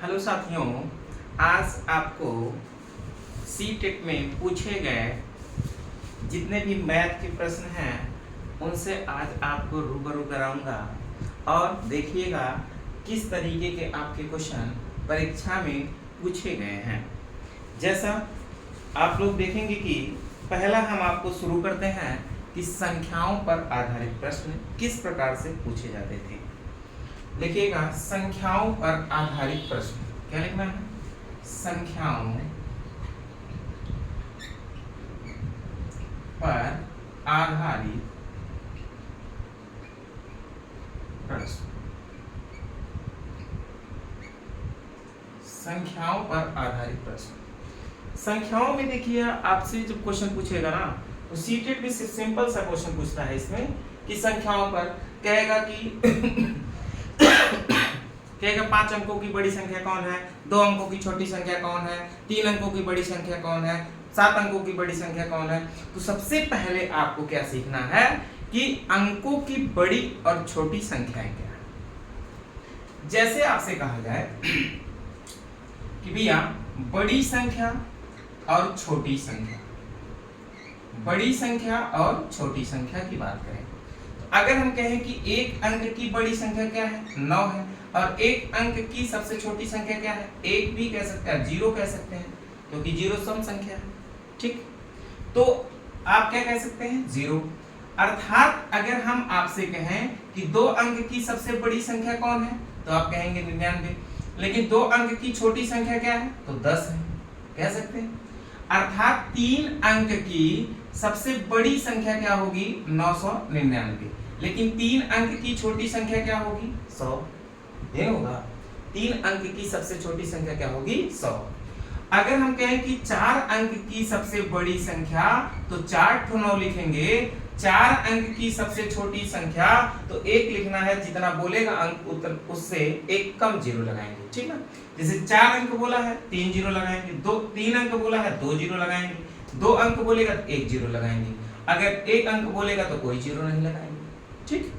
Hello साथियों, आज आपको सी टेट में पूछे गए जितने भी मैथ के प्रश्न हैं उनसे आज आपको रूबरू कराऊंगा और देखिएगा किस तरीके के आपके क्वेश्चन परीक्षा में पूछे गए हैं। जैसा आप लोग देखेंगे कि पहला हम आपको शुरू करते हैं कि संख्याओं पर आधारित प्रश्न किस प्रकार से पूछे जाते थे। देखिएगा, संख्याओं पर आधारित प्रश्न क्या लिखना है? संख्याओं पर आधारित प्रश्न। संख्याओं पर आधारित प्रश्न। संख्याओं में देखिए, आपसे जब क्वेश्चन पूछेगा ना तो सीटेट भी सिंपल सा क्वेश्चन पूछता है इसमें कि संख्याओं पर कहेगा कि कहेगा 5 अंकों की बड़ी संख्या कौन है, 2 अंकों की छोटी संख्या कौन है, 3 अंकों की बड़ी संख्या कौन है, 7 अंकों की बड़ी संख्या कौन है। तो सबसे पहले आपको क्या सीखना है कि अंकों की बड़ी और छोटी संख्याएं क्या है। जैसे आपसे कहा जाए कि भैया बड़ी संख्या और छोटी संख्या, बड़ी संख्या और छोटी संख्या की बात करें तो अगर हम कहें कि एक अंक की बड़ी संख्या क्या है, 9 है, और एक अंक की सबसे छोटी संख्या क्या है, 1 भी कह सकते हैं, 0 कह सकते हैं, क्योंकि 0 सम संख्या है। ठीक, तो आप क्या कह सकते हैं, 0। अर्थात अगर हम आपसे कहें कि 2 अंक की सबसे बड़ी संख्या कौन है तो आप कहेंगे 99, लेकिन 2 अंक की छोटी संख्या क्या है तो 10 है, कह सकते हैं। अर्थात 3 अंक की सबसे बड़ी संख्या क्या होगी, 999, लेकिन 3 अंक की छोटी संख्या क्या होगी, 100। ये होगा 3 अंक की सबसे छोटी संख्या क्या होगी, 100। अगर हम कहें कि 4 अंक की सबसे बड़ी संख्या तो 4 ठो 9 लिखेंगे, 4 अंक की सबसे छोटी संख्या तो 1 लिखना है, जितना बोलेगा अंक उत्तर उससे एक कम 0 लगाएंगे। ठीक है, जैसे 4 अंक बोला है 3 0 लगाएंगे, 3 अंक बोला है 2 0 लगाएंगे, 2 अंक बोलेगा तो 1 0 लगाएंगे, अगर 1 अंक बोलेगा तो कोई 0 नहीं लगाएंगे। ठीक,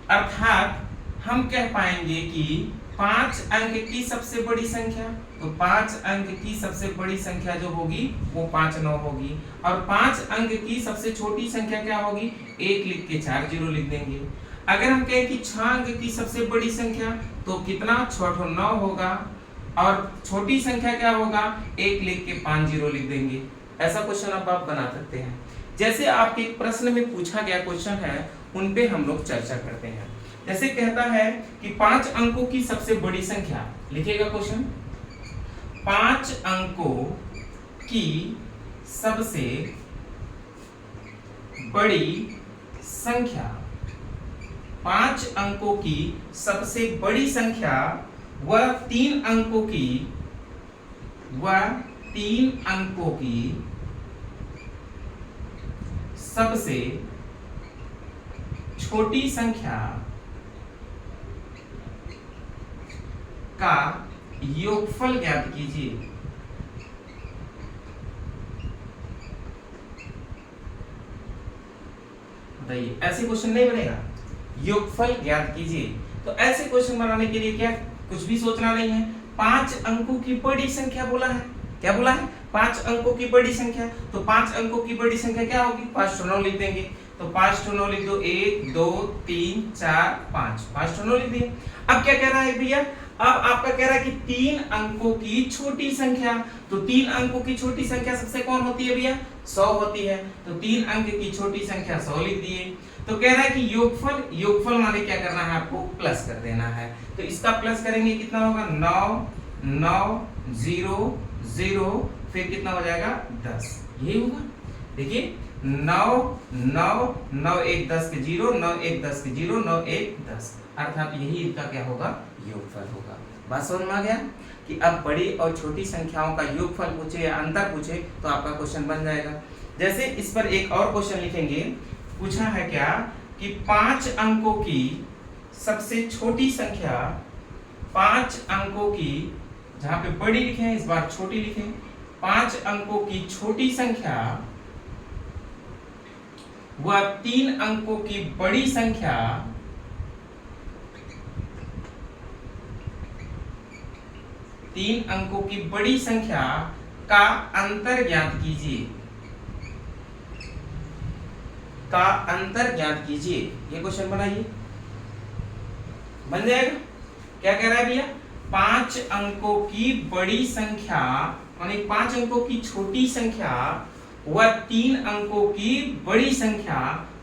अर्थात हम कह पाएंगे कि 5 अंक की सबसे बड़ी संख्या तो 5 अंक की सबसे बड़ी संख्या जो होगी वो 5 9 होगी, और 5 अंक की सबसे छोटी संख्या क्या होगी, 1 लिख के 4 0 लिख देंगे। अगर हम कहें कि 6 अंक की सबसे बड़ी संख्या तो कितना, 6 9 होगा, और छोटी संख्या क्या होगा, 1 लिख के 5 0 लिख देंगे। ऐसा क्वेश्चन आप बना सकते हैं। जैसे आपके प्रश्न में पूछा गया क्वेश्चन है उन पे हम लोग चर्चा करते हैं। जैसे कहता है कि 5 अंकों की सबसे बड़ी संख्या, लिखिएगा क्वेश्चन, 5 अंकों की सबसे बड़ी संख्या, 5 अंकों की सबसे बड़ी संख्या वह 3 अंकों की सबसे छोटी संख्या का योगफल ज्ञात कीजिए। बताइए, ऐसे क्वेश्चन नहीं बनेगा, योगफल ज्ञात कीजिए। तो ऐसे क्वेश्चन बनाने के लिए क्या कुछ भी सोचना नहीं है, 5 अंकों की बड़ी संख्या बोला है, क्या बोला है, 5 अंकों की बड़ी संख्या, तो 5 अंकों की बड़ी संख्या क्या होगी, 5 9 लिख देंगे, तो 5 9 लिख दो, 1 2 3 4 5, 5 9 लिख दिए। अब क्या कह रहा है भैया, अब आपका कह रहा है कि 3 अंकों की छोटी संख्या, तो 3 अंकों की छोटी संख्या सबसे कौन होती है भैया, 100 होती है, तो 3 अंक की छोटी संख्या 100 लिख दिए। तो कह रहा है कि योगफल, योगफल माने क्या करना है, आपको प्लस कर देना है, तो इसका प्लस करेंगे कितना होगा, 9 9 0 0, फिर कितना हो जाएगा 10, यही होगा। देखिए 9 9 9 1 10 के 0, 9 1 10 के 0, 9 1 10, अर्थात यही इनका क्या होगा, योगफल होगा। बात समझ में आ गया कि अब बड़ी और छोटी संख्याओं का योगफल पूछे या अंतर पूछे तो आपका क्वेश्चन बन जाएगा। जैसे इस पर एक और क्वेश्चन लिखेंगे, पूछा है क्या कि 5 अंकों की सबसे छोटी संख्या, 5 अंकों की, जहां पे बड़ी लिखे हैं इस बार छोटी लिखें, 5 अंकों की छोटी संख्या व 3 अंकों की बड़ी संख्या 3 अंकों की बड़ी संख्या का अंतर ज्ञात कीजिए, का अंतर ज्ञात कीजिए। ये क्वेश्चन बनाइए, बन जाएगा। क्या कह रहा है भैया, 5 अंकों की बड़ी संख्या माने 5 अंकों की छोटी संख्या व 3 अंकों की बड़ी संख्या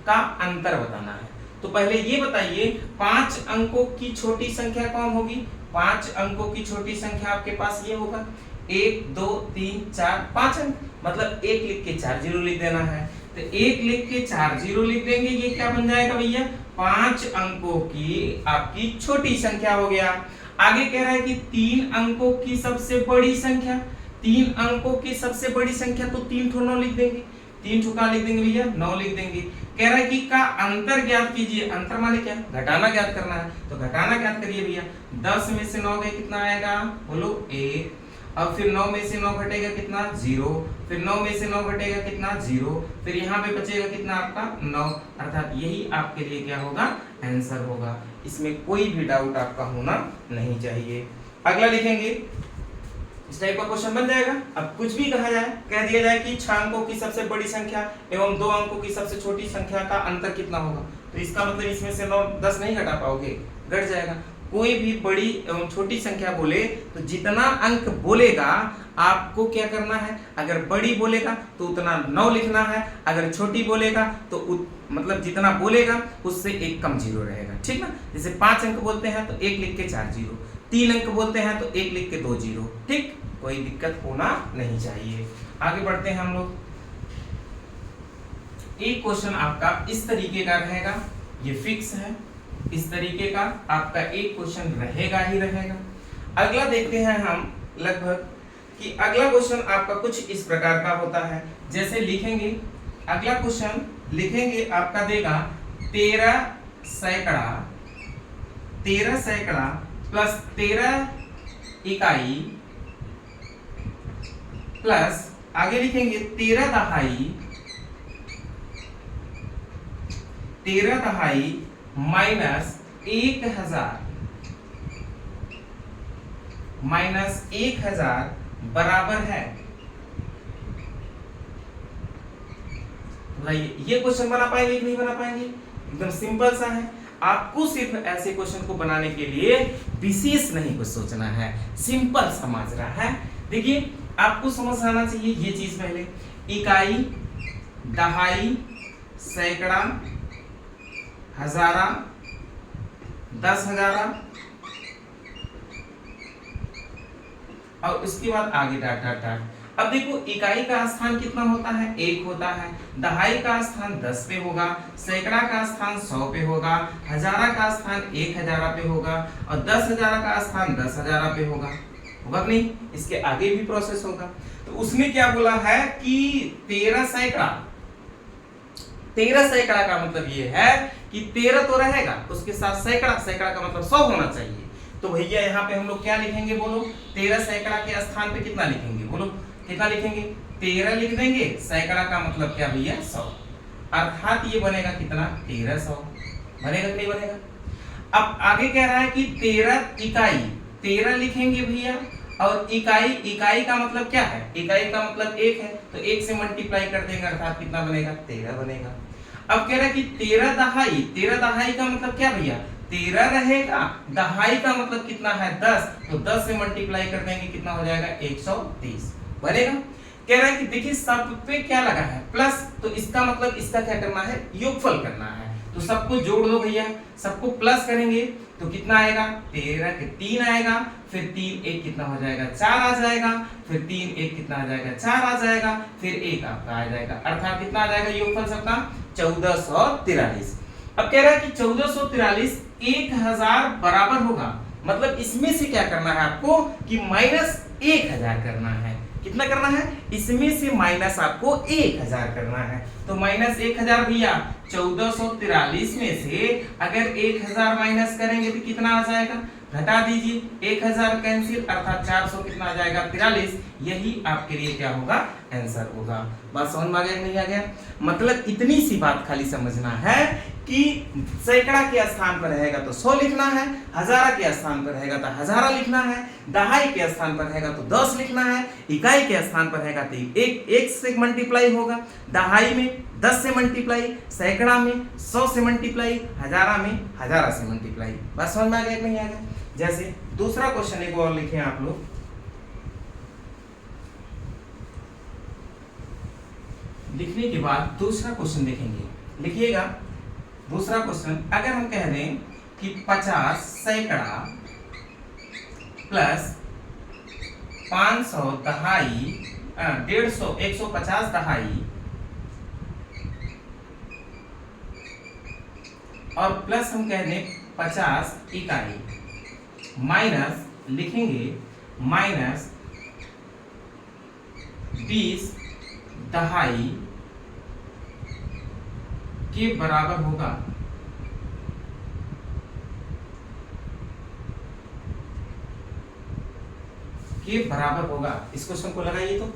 का अंतर बताना है। तो पहले ये बताइए 5 अंकों की छोटी संख्या कौन होगी। 5 अंकों की छोटी संख्या आपके पास ये होगा 1 2 3 4 5 अंक, मतलब 1 लिख के 4 जीरो लिख देना है। तो 1 लिख के 4 जीरो लिख देंगे, ये क्या बन जाएगा भैया, 5 अंकों की आपकी छोटी संख्या हो गया। आगे कह रहा है कि 3 अंकों की सबसे बड़ी संख्या, 3 अंकों की सबसे बड़ी संख्या तो 3 ठो 9 लिख देंगे, 3 ठो का लिख देंगे भैया 9 लिख देंगे। कह रहा है कि का अंतर ज्ञात कीजिए, अंतर माने क्या, घटाना ज्ञात करना है। तो घटाना ज्ञात करिए भैया, 10 में से 9 गए कितना आएगा, बोलो 1, अब फिर 9 में से 9 घटेगा कितना 0, फिर 9 में से 9 घटेगा कितना 0, फिर यहाँ पे बचेगा कितना आपका 9, अर्थात यही आपके लिए क्या होगा, आंसर होगा। इसमें कोई भी डाउट आपका होना नहीं चाहिए। अगला लिखेंगे, इस टाइप का क्वेश्चन बन जाएगा। अब कुछ भी कहा जाए, कह दिया जाए कि 6 अंकों की सबसे बड़ी संख्या एवं 2 अंकों की सबसे छोटी संख्या का अंतर कितना होगा, तो इसका मतलब इसमें से 9 10 नहीं घटा पाओगे, घट जाएगा। कोई भी बड़ी एवं छोटी संख्या बोले तो जितना अंक बोलेगा आपको क्या करना है, अगर बड़ी बोलेगा तो उतना 9 लिखना है, अगर छोटी बोलेगा तो मतलब जितना बोलेगा उससे 1 कम जीरो रहेगा, ठीक ना। जैसे 5 अंक बोलते हैं तो 1 लिख के 4 जीरो, 3 अंक बोलते हैं तो 1 लिख के 2 जीरो, ठीक, कोई दिक्कत होना नहीं चाहिए। आगे बढ़ते हैं हम लोग। एक क्वेश्चन आपका इस तरीके का रहेगा, ये फिक्स है, इस तरीके का आपका एक क्वेश्चन रहेगा ही रहेगा। अगला देखते हैं हम लगभग कि अगला क्वेश्चन आपका कुछ इस प्रकार का होता है। जैसे लिखेंगे, अगला क्वेश्चन लिखेंगे आपका देगा 13 सैकड़ा प्लस 13 इकाई प्लस आगे लिखेंगे 13 दहाई माइनस 1000 बराबर है। ये क्वेश्चन बना पाएंगे कि नहीं बना पाएंगे, एकदम सिंपल सा है। आपको सिर्फ ऐसे क्वेश्चन को बनाने के लिए विशेष नहीं कुछ सोचना है, सिंपल समझ रहा है। देखिए आपको समझ आना चाहिए ये चीज पहले, इकाई, दहाई, सैकड़ा, हजारा, 10,000 और उसके बाद आगे डाट डाट डाट। अब देखो इकाई का स्थान कितना होता है, 1 होता है, दहाई का स्थान 10 पे होगा, सैकड़ा का स्थान 100 पे होगा, हजारा का स्थान 1000 पे होगा और 10,000 का स्थान 10,000 पे होगा नहीं, इसके आगे भी प्रोसेस होगा। तो उसने क्या बोला है कि 13 सैकड़ा का मतलब ये है कि 13 तो रहेगा, उसके साथ सैकड़ा का मतलब 100 होना चाहिए। तो भैया यहाँ पे हम लोग क्या लिखेंगे, बोलो 13 सैकड़ा के स्थान पे कितना लिखेंगे, बोलो कितना लिखेंगे, 13 लिख देंगे, सैकड़ा का मतलब क्या भैया 100, अर्थात ये बनेगा कितना 1300, बनेगा कि नहीं बनेगा। अब आगे कह रहा है कि 13 इकाई, 13 लिखेंगे भैया और इकाई का मतलब क्या है, इकाई का मतलब 1 है, तो 1 से मल्टीप्लाई कर देंगे अर्थात कितना बनेगा 13 बनेगा। अब कह रहा है कि 13 दहाई का मतलब क्या भैया 13 रहेगा, दहाई का मतलब कितना है 10, तो 10 से मल्टीप्लाई कर देंगे कितना हो जाएगा 130 बनेगा। कह रहा है कि देखिए सब पे क्या लगा है प्लस, तो इसका मतलब इसका क्या करना है योगफल करना है, तो सबको जोड़ दो भैया, सबको प्लस करेंगे तो कितना आएगा 13 के 3 आएगा, फिर 3 1 कितना हो जाएगा 4 आ जाएगा, फिर 3 1 कितना आ जाएगा 4 आ जाएगा, फिर 1 आपका आ जाएगा, अर्थात कितना आ जाएगा योगफल सबका 1443। अब कह रहा है कि 1443 1000 बराबर होगा, मतलब इसमें से क्या करना है आपको कि माइनस 1000 करना है। कितना करना है, इसमें से माइनस आपको 1000 करना है, तो माइनस 1000 भैया 1443 में से अगर 1000 माइनस करेंगे तो कितना आ जाएगा, घटा दीजिए, 1000 कैंसिल, अर्थात 400 कितना आ जाएगा 43, यही आपके लिए क्या होगा आंसर होगा। बात समझ में आ गया नहीं आ गया, मतलब इतनी सी बात खाली समझना है कि सैकड़ा के स्थान पर रहेगा तो 100 लिखना है, हजारा के स्थान पर रहेगा तो हजारा लिखना है, दहाई के स्थान पर रहेगा तो 10 लिखना है, इकाई के स्थान पर रहेगा तो एक से मल्टीप्लाई होगा, दहाई में 10 से मल्टीप्लाई, सैकड़ा में 100 से मल्टीप्लाई, हजारा में हजारा से मल्टीप्लाई। बस समझ में आ गया कि नहीं आ गया? जैसे दूसरा क्वेश्चन एक और लिखे आप लोग, लिखने के बाद दूसरा क्वेश्चन देखेंगे, लिखिएगा। दूसरा क्वेश्चन, अगर हम कह दें कि 50 सैकड़ा प्लस 500 दहाई 150 150 दहाई और प्लस हम कह दें 50 इकाई, माइनस लिखेंगे माइनस 20 दहाई के बराबर होगा इस क्वेश्चन को लगाइए। तो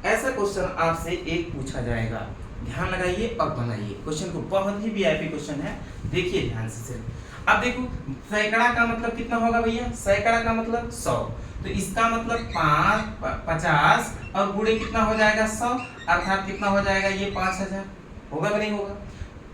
ऐसा क्वेश्चन आपसे एक पूछा जाएगा, ध्यान लगाइए और बनाइए। क्वेश्चन को बहुत ही वीआईपी क्वेश्चन है, देखिए ध्यान से सिर्फ। अब देखो सैकड़ा का मतलब कितना होगा भैया? सैकड़ा का मतलब 100, तो इसका मतलब 50 और गुणे कितना हो जाएगा 100, अर्थात कितना हो जाएगा ये 5000, होगा कि नहीं होगा?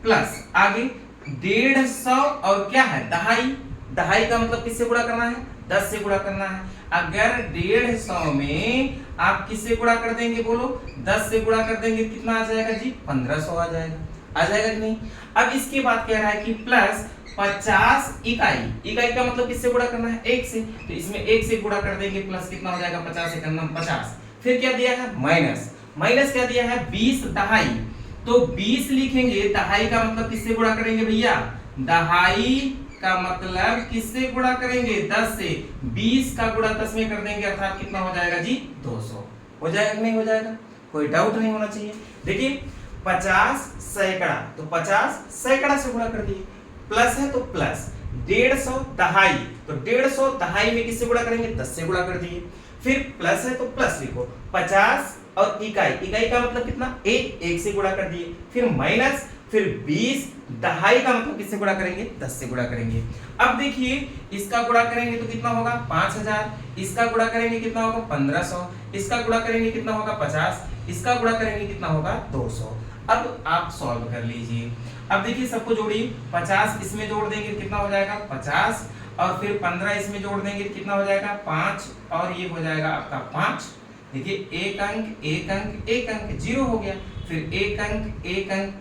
प्लस आगे 150 और क्या है दहाई, दहाई का मतलब किससे गुणा करना है? 10 से गुणा करना है। अगर 150 में आप किससे गुणा कर देंगे बोलो? 10 से गुणा कर देंगे, कितना आ जाएगा जी? 1500 आ जाएगा कि नहीं? अब इसके बाद कह रहा है कि प्लस 50 इकाई, इकाई का मतलब किससे गुणा करना है? 1 से, तो इसमें 1 से गुणा कर देंगे, प्लस कितना हो जाएगा? 50 से करना 50, फिर क्या दिया है? माइनस, माइनस क्या दिया है? 20 दहाई, तो 20 लिखेंगे, दहाई का मतलब किससे गुणा करेंगे भैया? दहाई का मतलब किससे गुणा करेंगे? 10 से, 20 का गुणा 10 में कर देंगे, अर्थात कितना हो जाएगा जी? 200। हो जाएगा कि नहीं हो जाएगा? कोई डाउट नहीं होना चाहिए। देखिए 50 सैकड़ा, तो 50 सैकड़ा से गुणा कर दिए, प्लस है तो प्लस, 150 दहाई, तो 150 दहाई में किससे गुणा करेंगे? 10 से गुणा कर दिए, फिर प्लस है तो प्लस लिखो, 50 और इकाई, इकाई का मतलब कितना? 1 से गुणा कर दिए, फिर माइनस, फिर 20 दहाई का मतलब किससे गुणा करेंगे? 10 से गुणा करेंगे। अब देखिए इसका गुणा करेंगे तो कितना होगा? 5000, इसका गुणा करेंगे कितना होगा? 1500, इसका गुणा करेंगे कितना होगा? 50, इसका गुणा करेंगे कितना होगा? 200। अब आप सॉल्व कर लीजिए। अब देखिए सबको जोड़िए, 50 इसमें जोड़ देंगे कितना हो जाएगा? 50, और फिर 15 इसमें जोड़ देंगे कितना हो जाएगा? 5, और ये हो जाएगा आपका 5। देखिए एक अंक एक अंक एक अंक 0 हो गया, फिर एक अंक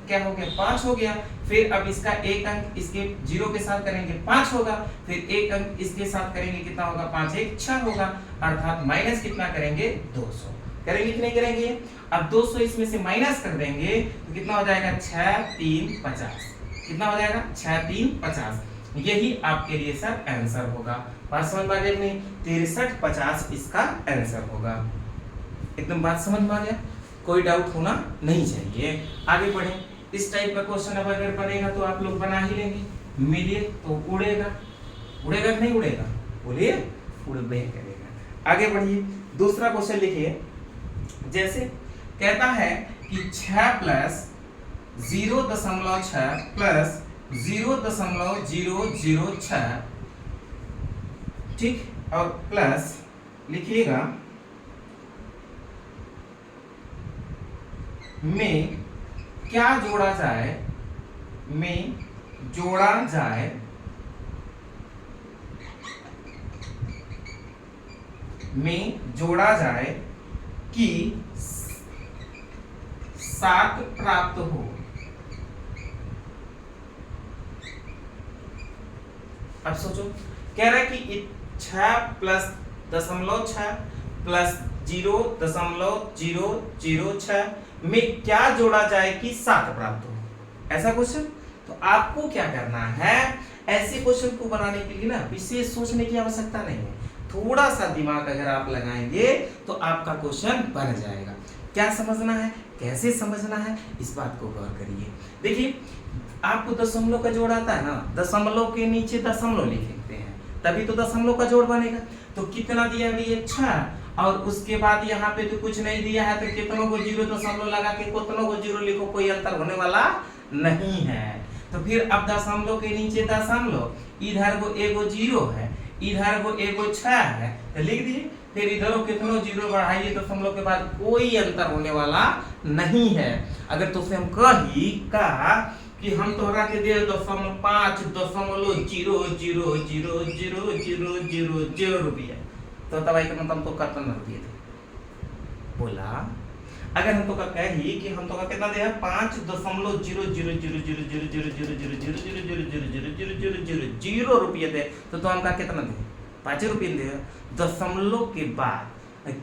क्या हो गया? 5 हो गया, फिर अब इसका एक अंक इसके 0 के साथ करेंगे 5 होगा, फिर एक अंक इसके साथ करेंगे कितना होगा? 5 1 6 होगा, अर्थात माइनस कितना करेंगे? 200। करेंगे कि नहीं करेंगे? अब 200 इसमें से माइनस कर देंगे तो कितना हो जाएगा? 6 3 50, कितना हो जाएगा? 6 3 50। यही आपके लिए सर आंसर होगा। बात समझ में आ गई नहीं? 63 50 इसका आंसर होगा। एकदम बात समझ में आ गया? कोई डाउट होना नहीं चाहिए। आगे बढ़े। इस टाइप का क्वेश्चन अब अगर बनेगा तो आप लोग बना ही लेंगे। मिलिए तो उड़ेगा, उड़ेगा कि नहीं उड़ेगा? बोलिए, उड़बे करेगा। आगे बढ़िए, दूसरा क्वेश्चन लिखिए। जैसे कहता है कि 6 प्लस 0.6 प्लस 0.006, ठीक, और प्लस लिखिएगा में क्या जोड़ा जाए, में जोड़ा जाए कि 7 प्राप्त हो। अब सोचो, कह रहा है कि 6 प्लस 0.6 प्लस 0.006 में क्या जोड़ा जाए कि 7 प्राप्त हो। ऐसा क्वेश्चन, तो आपको क्या करना है? ऐसे क्वेश्चन को बनाने के लिए ना विशेष सोचने की आवश्यकता नहीं है, थोड़ा सा दिमाग अगर आप लगाएंगे तो आपका क्वेश्चन बन जाएगा। क्या समझना है, कैसे समझना है, इस बात को गौर करिए। देखिए आपको दशमलव का जोड़ आता है ना, दशमलव के नीचे दशमलव लिखते हैं, तभी तो दशमलव का जोड़ बनेगा। तो कितना दिया अभी? 6, और उसके बाद यहाँ पे तो कुछ नहीं दिया है, तो कितनों को 0 दशमलव लगा के कितनों को 0 लिखो, कोई अंतर होने वाला नहीं है। तो फिर अब दशमलव के नीचे दशमलव, इधर को एगो जीरो है, इधर को एगो 6 है, तो लिख दीजिए। फिर इधर कितनों जीरो बढ़ाइए दशमलव के बाद, कोई अंतर होने वाला नहीं है। अगर तुझसे हम कही का कि हम तोहरा के दे 5.000000000 रुपया, तो तब के मतलब तो कितना रुपये थे बोला। अगर हम तो कही कि हम तो कितना दे 5.000000000000000 रुपये दे, तो हम का कितना दे 5 रुपये दे। दशमलव के बाद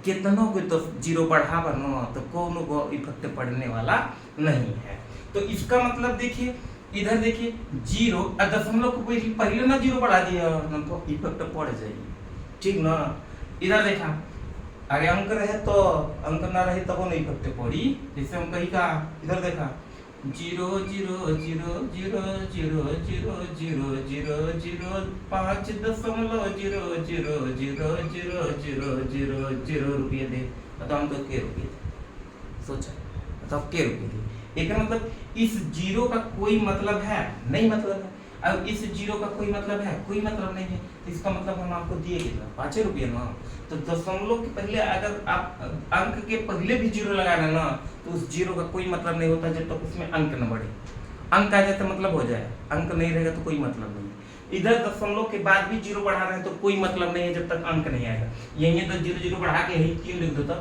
कितनों को तो जीरो बढ़ावा न, तो कोनो को इफेक्ट पड़ने वाला नहीं है। तो इसका मतलब देखिए, इधर देखिए जीरो और दशमलव को पहले ना जीरो बढ़ा दिया तो इफेक्ट पड़ जाएगी, ठीक ना। इधर देखा अरे अंक रहे तो अंक ना रहे तब नहीं इफेक्ट पड़ी। जैसे हम कही का इधर देखा 0.000000005.0000000 रुपये दे, बताओ हम तो के रुपये दे, सोचा बताओ के रुपये दे। एक मतलब इस जीरो का कोई मतलब है नहीं, मतलब है। अब इस जीरो का कोई मतलब है, कोई मतलब नहीं है। तो इसका मतलब हम आपको दिए कितना 5 रुपये ना। तो दशमलव के पहले अगर आप अंक के पहले भी जीरो लगाना ना, तो उस जीरो का कोई मतलब नहीं होता जब तक उसमें अंक न बढ़े। अंक आ जाए तो मतलब हो जाए, अंक नहीं रहेगा तो कोई मतलब नहीं। इधर दशमलव के बाद भी जीरो बढ़ा रहे हैं तो कोई मतलब नहीं है जब तक अंक नहीं आएगा। यही तो जीरो जीरो बढ़ा के यही 3 लिख दो तो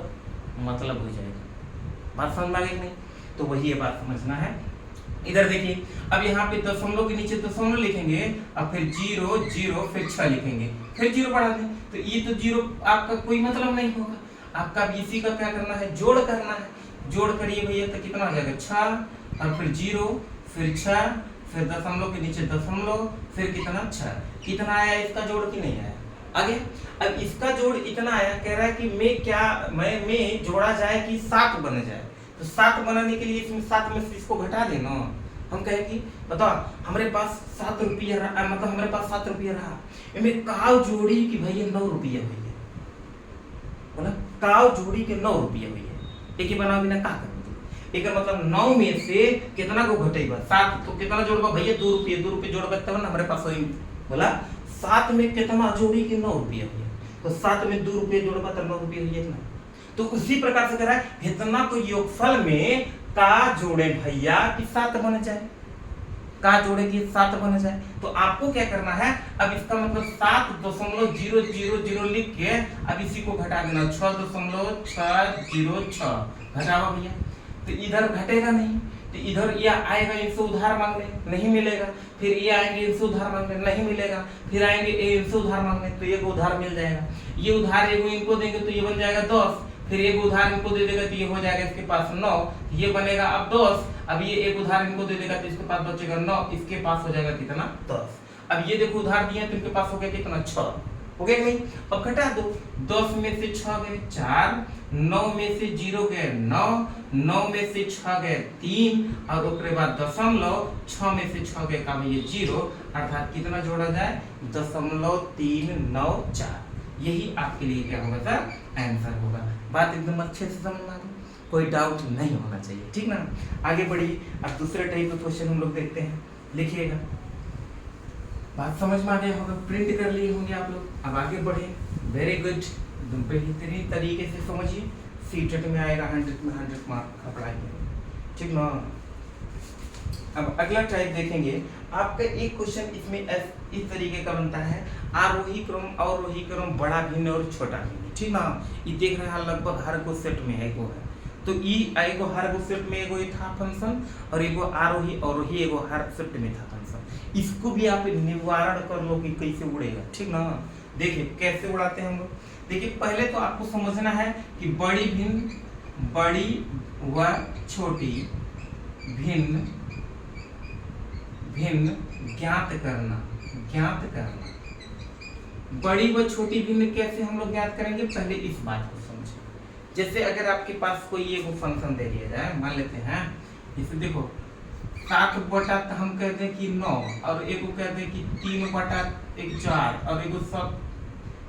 मतलब हो जाएगा। बात समझ में आ गई नहीं? तो वही ये बात समझना है। इधर देखिए अब यहाँ पे दशमलव के नीचे दशमलव लिखेंगे, अब फिर 0 0 फिर 6 लिखेंगे, फिर जीरो बढ़ा दें, तो ये तो जीरो आपका कोई मतलब नहीं होगा। आपका इसी का क्या करना है, जोड़ करना है। जोड़ करिए भैया तो कितना हो जाएगा 6 और फिर 0 फिर 6 फिर दशमलव के नीचे दशमलव फिर कितना 6। कितना आया इसका जोड़ की नहीं आया आगे। अब इसका जोड़ इतना आया, कह रहा है कि मैं जोड़ा जाए कि 7 बन जाए। तो 7 बनाने के लिए इसमें 7 में से इसको घटा देना। हम कहे कि बताओ हमारे पास 7 रुपया रहा, मतलब हमारे पास 7 रुपया रहा, इनमें काव जोड़ी कि भैया 9 रुपया भैया, बोला काव जोड़ी के 9 रुपया भैया। एक ही बनाओ बिना का कर एक मतलब 9 में से कितना को घटेगा 7, तो कितना जोड़बा भैया 2 रुपये जोड़बा तब ना हमारे पास वही। बोला 7 में कितना जोड़ी के 9 रुपया भैया, तो 7 में 2 रुपये जोड़बा तब 9 रुपये भैया ना। तो उसी प्रकार से कह रहा है इतना को योगफल में का जोड़े भैया कि 7 बन जाए, का जोड़े कि 7 बन जाए। तो आपको क्या करना है, अब इसका मतलब 7.000 लिख के अब इसी को घटा देना 6.606 घटावा भैया। तो इधर घटेगा नहीं, तो इधर ये आएगा इनसे उधार मांगने नहीं मिलेगा, फिर ये आएंगे इनसे उधार मांगने नहीं मिलेगा, फिर आएंगे इनसे उधार मांगने तो ये उधार मिल जाएगा। ये उधार एगो इनको देंगे तो ये बन जाएगा 10, फिर एक उधार इनको दे देगा तो ये हो जाएगा इसके पास 9, ये बनेगा अब 10। अब ये एक उधार इनको दे देगा तो इसके पास बचेगा 9, इसके पास हो जाएगा कितना 10। अब ये देखो उधार दिए तो इनके पास हो गया कितना 6, हो गया नहीं। अब घटा दो, 10 में से 6 गए 4, 9 में से 0 गए 9, 9 में से 6 गए 3 और उसके बाद दशमलव 6 में से 6 गए का ये 0, अर्थात कितना जोड़ा जाए 0.394। यही आपके लिए क्या होगा सर आंसर होगा। बात एकदम अच्छे से समझ में आ गई, कोई डाउट नहीं होना चाहिए, ठीक ना। आगे बढ़िए, अब दूसरे टाइप का क्वेश्चन हम लोग देखते हैं, लिखिएगा। बात समझ में आ गया होगा, प्रिंट कर लिए होंगे आप लोग। अब आगे बढ़े, वेरी गुड, एकदम बेहतरीन तरीके से समझिए। सीटेट में आएगा 100 में 100 मार्क अप्लाई करेंगे, ठीक ना। अब अगला टाइप देखेंगे, आपका एक क्वेश्चन इसमें इस तरीके का बनता है, आरोही क्रम अवरोही क्रम बड़ा भिन्न और छोटा भिन्न, ठीक ना। ये देख रहे हैं लगभग हर को सेट में है एगो है, तो ई एगो हर को सेट में एगो था फंक्शन और एगो आरोही अवरोही एगो हर सेट में था फंक्शन। इसको भी आप निवारण कर लो कि कैसे उड़ेगा, ठीक ना। देखिए कैसे उड़ाते हैं हम लोग। देखिए पहले तो आपको समझना है कि बड़ी व छोटी भिन्न ज्ञात करना। बड़ी व छोटी भिन्न कैसे हम लोग ज्ञात करेंगे, पहले इस बात को समझें। जैसे अगर आपके पास कोई एक फंक्शन दे दिया जाए, मान लेते हैं इसे देखो 7 बटा हम कहते हैं कि 9 और एगो कहते हैं कि 3 बटा 4 और एगो सब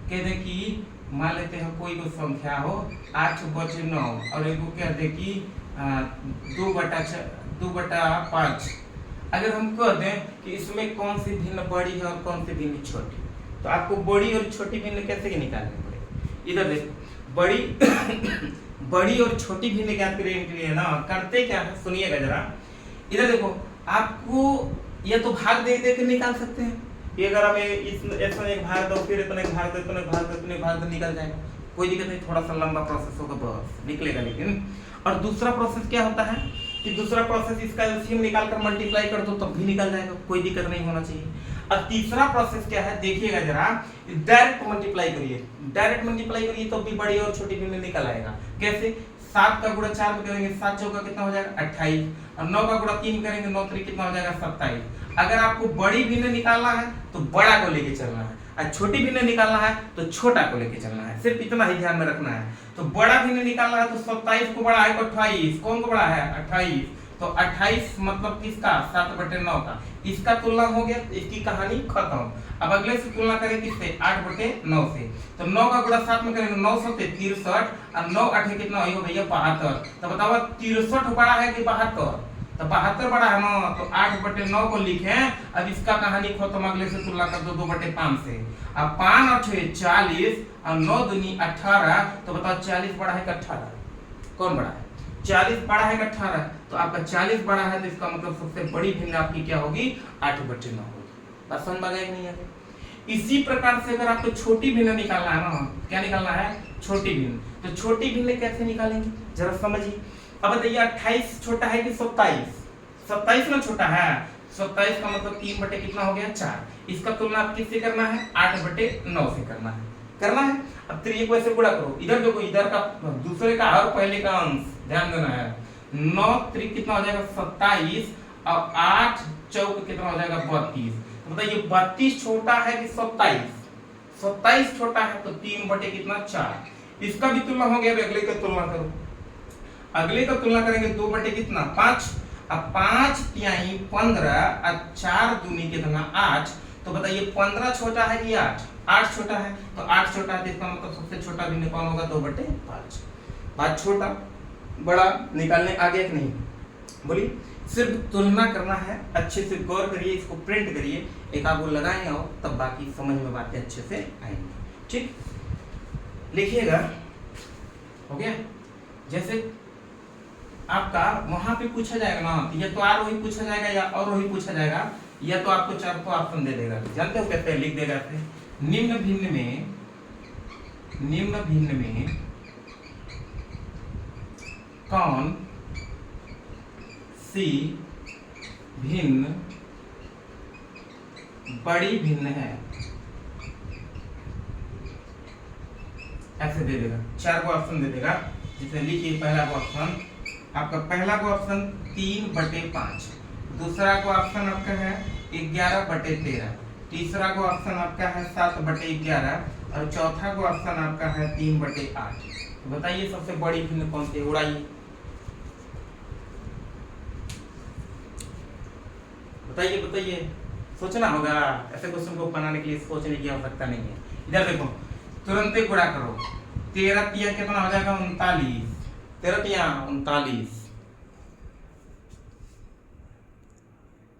कहते हैं कि मान लेते हैं कोई को संख्या हो 8/9 और एगो कहते हैं कि 2/5। अगर हम कह दें कि इसमें कौन सी भिन्न बड़ी है और कौन सी भिन्न छोटी, तो आपको बड़ी और छोटी भिन्न कैसे के निकालनी पड़ेगी। इधर देखो बड़ी बड़ी और छोटी भिन्न ज्ञात करने के लिए ना करते क्या है, सुनिएगा जरा। इधर देखो आपको ये तो भाग दे दे के निकाल सकते हैं। ये अगर हमें इसमें एक भाग दो, फिर इतने भाग दो, इतने भाग दो, इतने भाग दो, निकल जाएगा, कोई दिक्कत नहीं, थोड़ा सा लंबा प्रोसेस होगा बस निकलेगा। लेकिन और दूसरा प्रोसेस क्या होता है कि दूसरा प्रोसेस इसका एलसीएम निकाल कर मल्टीप्लाई कर दो तब भी निकल जाएगा, कोई दिक्कत नहीं होना चाहिए। अब तीसरा प्रोसेस क्या है देखिएगा जरा, डायरेक्ट मल्टीप्लाई करिए, डायरेक्ट मल्टीप्लाई करिए तो भी बड़ी और छोटी भिन्न निकल आएगा। कैसे, 7 का गुणा 4 में करेंगे 7 चौका कितना हो जाएगा 28, और 9 का गुणा 3 करेंगे 9 3 कितना हो जाएगा 27। अगर आपको बड़ी भिन्न निकालना है तो बड़ा को लेके चलना है, और छोटी भिन्न निकालना है तो छोटा को लेके चलना है, सिर्फ इतना ही ध्यान में रखना है। तो बड़ा भिन्न निकालना है तो 27 को बड़ा है तो 28, कौन को बड़ा है 28, तो 28 मतलब किसका 7/9 का, इसका तुलना हो गया, इसकी कहानी खत्म। अब अगले से तुलना करें किससे 8/9 से, तो 9 का गुणा 7 में करेंगे 9 7 63, और 9 8 कितना हो भैया 72। तो बताओ 63 बड़ा है कि 72, तो 72 बड़ा है ना, तो 8/9 को लिखें। अब इसका कहानी खत्म, अगले से तुलना कर दो 2/5 से। अब 5 और 6 40 और 9 दूनी 18, तो बताओ 40 बड़ा है कि 18, कौन बड़ा है 40 बड़ा है कि 18, तो आपका 40 बड़ा है, तो इसका मतलब सबसे बड़ी भिन्न आपकी क्या होगी 8/9 होगी। बात समझ में आ गई नहीं है। इसी प्रकार से अगर आपको छोटी भिन्न निकालना है ना, क्या निकालना है छोटी भिन्न, तो छोटी भिन्न कैसे निकालेंगे जरा समझिए। अब बताइए 28 छोटा है कि 27, 27 ना छोटा है, 27 का मतलब 3 बटे कितना हो गया 4। इसका तुलना आप किससे करना है 8/9 से करना है। अब 3 को ऐसे गुणा करो, इधर देखो, इधर का दूसरे का और पहले का अंश ध्यान देना है। 9 3 कितना हो जाएगा 27, और 8 चौक कितना हो जाएगा 32। तो बताइए 32 छोटा है कि 27, 27 छोटा है तो 3 बटे कितना 4। इसका भी तुलना हो गया। अगले का तुलना करो, अगले का तुलना करेंगे 2 बटे कितना 5, अब 5 तिहाई 15, और 4 दूनी कितना 8। तो बताइए 15 छोटा है कि 8 छोटा है, तो 8 छोटा है, तो इसका मतलब सबसे छोटा भिन्न कौन होगा 2/5। बात छोटा बड़ा निकालने आगे कि नहीं, बोलिए। सिर्फ तुलना करना है, अच्छे से गौर करिए, इसको प्रिंट करिए, एक आगो लगाएं और तब बाकी समझ में बातें अच्छे से आएंगी। ठीक, लिखिएगा, हो गया। जैसे आपका वहां पे पूछा जाएगा ना, या तो आरोही पूछा जाएगा या अवरोही पूछा जाएगा, या तो आपको 4 को ऑप्शन दे देगा। जानते हो कैसे लिख देगा, निम्न भिन्न में कौन सी भिन्न बड़ी भिन्न है, ऐसे दे देगा। 4 को ऑप्शन दे देगा। जिसे लिखिए पहला को ऑप्शन, आपका पहला को ऑप्शन 3/5, दूसरा को ऑप्शन आपका है 11/13, तीसरा को ऑप्शन आपका है 7/11, और चौथा को ऑप्शन आपका है 3/8। तो बताइए सबसे बड़ी भिन्न कौन सी है, उड़ाइए, बताइए। सोचना होगा, ऐसे क्वेश्चन को बनाने के लिए सोचने की आवश्यकता नहीं है। इधर देखो, तुरंत ही गुणा करो, 13 तिया कितना हो जाएगा 39, 13 तिया 39,